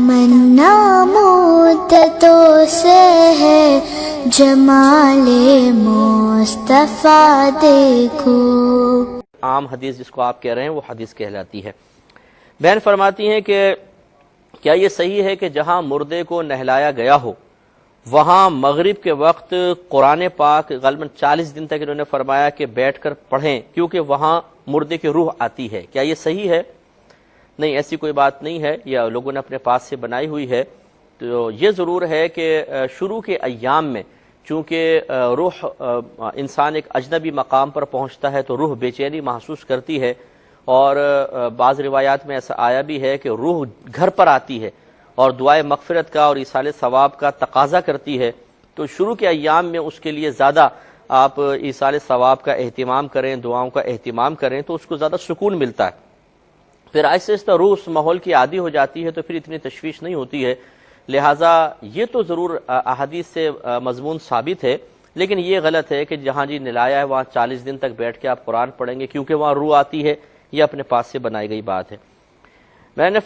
تمنا مدتوں سے ہے جمال مصطفیٰ دیکھو۔ عام حدیث جس کو آپ کہہ رہے ہیں وہ حدیث کہلاتی ہے۔ بہن فرماتی ہیں کہ کیا یہ صحیح ہے کہ جہاں مردے کو نہلایا گیا ہو وہاں مغرب کے وقت قرآن پاک غالباً 40 دن تک انہوں نے فرمایا کہ بیٹھ کر پڑھیں کیونکہ وہاں مردے کی روح آتی ہے، کیا یہ صحیح ہے؟ نہیں، ایسی کوئی بات نہیں ہے، یا لوگوں نے اپنے پاس سے بنائی ہوئی ہے۔ تو یہ ضرور ہے کہ شروع کے ایام میں چونکہ روح انسان ایک اجنبی مقام پر پہنچتا ہے تو روح بے چینی محسوس کرتی ہے، اور بعض روایات میں ایسا آیا بھی ہے کہ روح گھر پر آتی ہے اور دعائے مغفرت کا اور ایصال ثواب کا تقاضا کرتی ہے، تو شروع کے ایام میں اس کے لیے زیادہ آپ ایصال ثواب کا اہتمام کریں، دعاؤں کا اہتمام کریں تو اس کو زیادہ سکون ملتا ہے۔ پھر آہستہ آہستہ روح اس ماحول کی عادی ہو جاتی ہے تو پھر اتنی تشویش نہیں ہوتی ہے، لہٰذا یہ تو ضرور احادیث سے مضمون ثابت ہے، لیکن یہ غلط ہے کہ جہاں جی نلایا ہے وہاں 40 دن تک بیٹھ کے آپ قرآن پڑھیں گے کیونکہ وہاں روح آتی ہے، یہ اپنے پاس سے بنائی گئی بات ہے۔ میں نے